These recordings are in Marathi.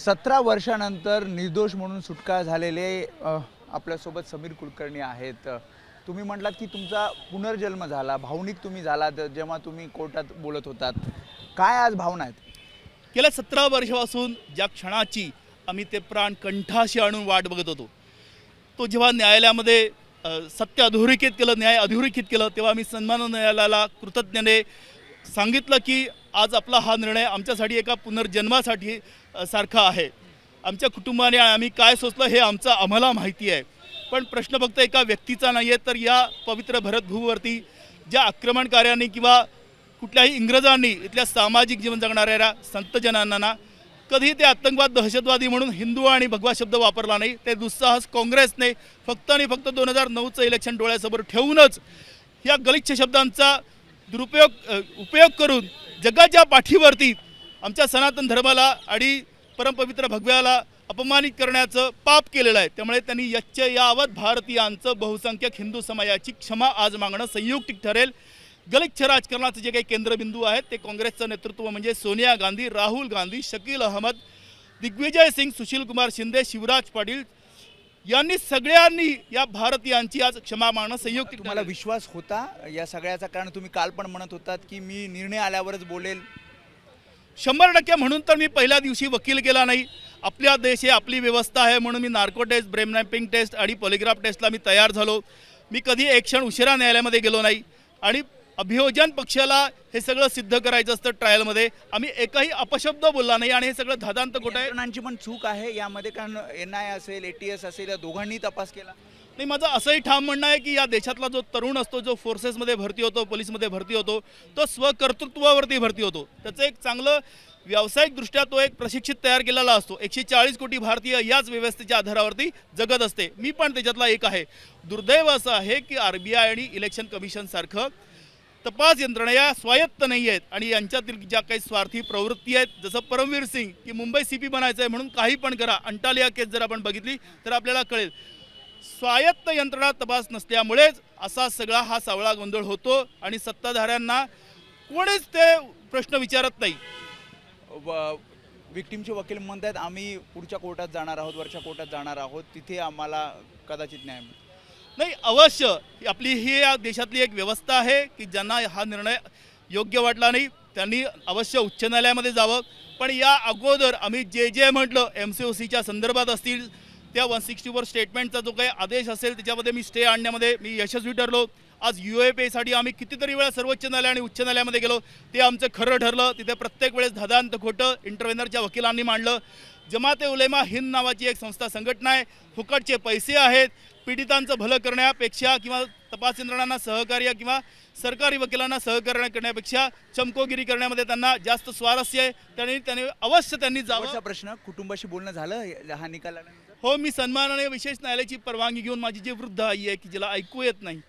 17 वर्षानंतर निर्दोष म्हणून सुटका झालेले आपल्यासोबत समीर कुलकर्णी आहेत। तुम्ही म्हटलात की तुमचा पुनर्जन्म झाला, भावनिक तुम्ही झालात जेव्हा तुम्ही कोर्टात बोलत होतात। काय आज भावना आहेत? गेल्या 17 वर्षापासून ज्या क्षणाची आम्ही ते प्राण कंठाशी आणून वाट बघत होतो, तो जेव्हा न्यायालयामध्ये सत्य अधोरेखित केलं, न्याय अधोरेखित केलं, तेव्हा आम्ही सन्मान न्यायालयाला कृतज्ञतेने सांगितलं की आज आपला हा निर्णय आमच्यासाठी एका पुनर्जन्मासाठी सारखा आहे। आमच्या कुटुंबाने आम्ही काय सोचलं हे आम्हाला माहिती आहे, पण प्रश्न फक्त एका व्यक्तीचा नाही आहे, तर या पवित्र भरतभूमीवरती ज्या आक्रमणकार्यांनी किंवा कुठल्याही इंग्रजांनी इथल्या सामाजिक जीवन जगणाऱ्या संतजनांना कधी ते आतंकवाद दहशतवादी म्हणून हिंदू आणि भगवा शब्द वापरला नाही। ते दुस्साहस काँग्रेसने फक्त आणि फक्त 2009चं इलेक्शन डोळ्यासमोर ठेवूनच या गलिच्छ शब्दांचा उपयोग करून जगाच्या पाठीवरती आमच्या सनातन धर्माला आणि परमपवित्र भगव्याला अपमानित करण्याचं पाप केलेलं आहे। त्यामुळे त्यांनी यावत भारतीयांचं बहुसंख्यक हिंदू समाजाची क्षमा आज मागणं संयुक्तिक ठरेल। गलिच्छ राजकारणाचे जे काही केंद्रबिंदू आहेत ते काँग्रेसचं नेतृत्व म्हणजे सोनिया गांधी, राहुल गांधी, शकील अहमद, दिग्विजय सिंग, सुशील कुमार शिंदे, शिवराज पाटील यांनी सगळ्यांनी या भारतीयांची आज क्षमा मागणं संयुक्त। तुम्हाला विश्वास होता या सगळ्याचा? कारण तुम्ही काल पण म्हणत होतात की मी निर्णय आल्यावरच बोलेल। 100% म्हणून तर मी पहिल्या दिवशी वकील केला नाही। आपल्या देश आहे, आपली व्यवस्था आहे म्हणून मी narco test, brain mapping test आणि पॉलिग्राफ टेस्टला मी तयार झालो। मी कधी एक क्षण उशिरा न्यायालयामध्ये गेलो नाही आणि अभियोजन पक्षाला हे सगळं सिद्ध करायचं असतं ट्रायलमध्ये, आम्ही एकही अपशब्द बोलला नाही आणि हे सगळं धादांत खोटं आहे। यंत्रणांची पण चूक आहे यामध्ये, कारण NIA असेल, ATS असेल, या दोघांनी तपास केला नाही। माझं असंही ठाम म्हणणं आहे की या देशातला जो तरुण असतो, जो फोर्सेसमध्ये भरती होतो, पोलीसमध्ये भरती होतो, तो स्वकर्तृत्वावरती भरती होतो। त्याचं एक चांगलं व्यावसायिकदृष्ट्या तो एक प्रशिक्षित तयार केलेला असतो। 140 कोटी भारतीय याच व्यवस्थेच्या आधारावरती जगत असते। मी पण त्याच्यातला एक आहे। दुर्दैव असं आहे की RBI आणि इलेक्शन कमिशनसारखं तपास यंत्रणा या स्वायत्त नाही आहेत आणि यांच्यातील ज्या काही स्वार्थी प्रवृत्ती आहेत, जसं परमवीर सिंग की मुंबई CP बनायचं आहे म्हणून काही पण करा, अंटालिया केस जर आपण बघितली तर आपल्याला कळेल। स्वायत्त यंत्रणा तपास नसल्यामुळेच असा सगळा हा सावळा गोंधळ होतो आणि सत्ताधाऱ्यांना कोणीच ते प्रश्न विचारत नाही। विक्टिमचे वकील म्हणतात आम्ही पुढच्या कोर्टात जाणार आहोत, वरच्या कोर्टात जाणार आहोत, तिथे आम्हाला कदाचित न्याय मिळेल। नाही, अवश्य आपली ही या देशातली एक व्यवस्था आहे की ज्यांना हा निर्णय योग्य वाटला नाही त्यांनी अवश्य उच्च न्यायालयामध्ये जावं। पण या अगोदर आम्ही जे म्हटलं MCOCच्या संदर्भात असतील, त्या 164 स्टेटमेंटचा जो काही आदेश असेल त्याच्यामध्ये मी स्टे आणण्यामध्ये मी यशस्वी ठरलो। आज UAPAसाठी आम्ही कितीतरी वेळा सर्वोच्च न्यायालय आणि उच्च न्यायालयामध्ये गेलो, ते आमचं खरं ठरलं। तिथे प्रत्येक वेळेस धादांत खोटं इंटरव्हेनरच्या वकिलांनी मांडलं। जमाते उलेमा हिंद नावाची एक संघटना आहे, फुकटचे पैसे आहेत, पीडितांचं भलं करण्यापेक्षा किंवा तपास यंत्रणांना सहकार्य किंवा सरकारी वकिलांना सहकार्य करण्यापेक्षा चमकोगिरी करण्यामध्ये त्यांना जास्त स्वारस्य आहे। त्यांनी अवश्य जावं। प्रश्न, कुटुंबाशी बोलणं झालं हा निकालानंतर? हो, मी सन्मानाने विशेष न्यायालयाची परवानगी घेऊन माझी जी वृद्ध आई आहे की जिला ऐकू येत नाही,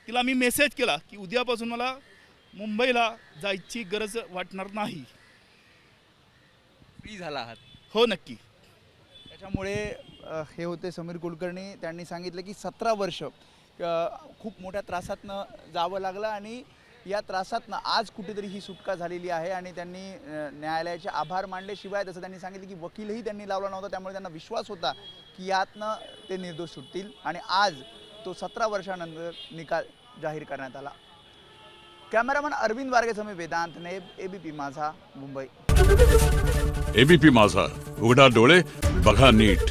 तिला मी मेसेज केला की उद्यापासून मला मुंबईला जायची गरज वाटणार नाही। फ्री झाला आहात? हो, नक्की। त्याच्यामुळे हे होते समीर कुलकर्णी। त्यांनी सांगितलं की 17 वर्ष खूप मोठ्या त्रासातनं जावं लागलं आणि या त्रासातनं आज कुठेतरी ही सुटका झालेली आहे आणि त्यांनी न्यायालयाचे आभार मानले। शिवाय तसं त्यांनी सांगितलं की वकीलही त्यांनी लावला नव्हता, त्यामुळे त्यांना विश्वास होता की यातनं ते निर्दोष सुटतील आणि आज तो 17 वर्षानंतर निकाल जाहीर करण्यात आला। कॅमेरामन अरविंद वारगेसह वेदांत नेब, ABP माझा, मुंबई। ABP माझा, उघडा डोळे बघा नीट।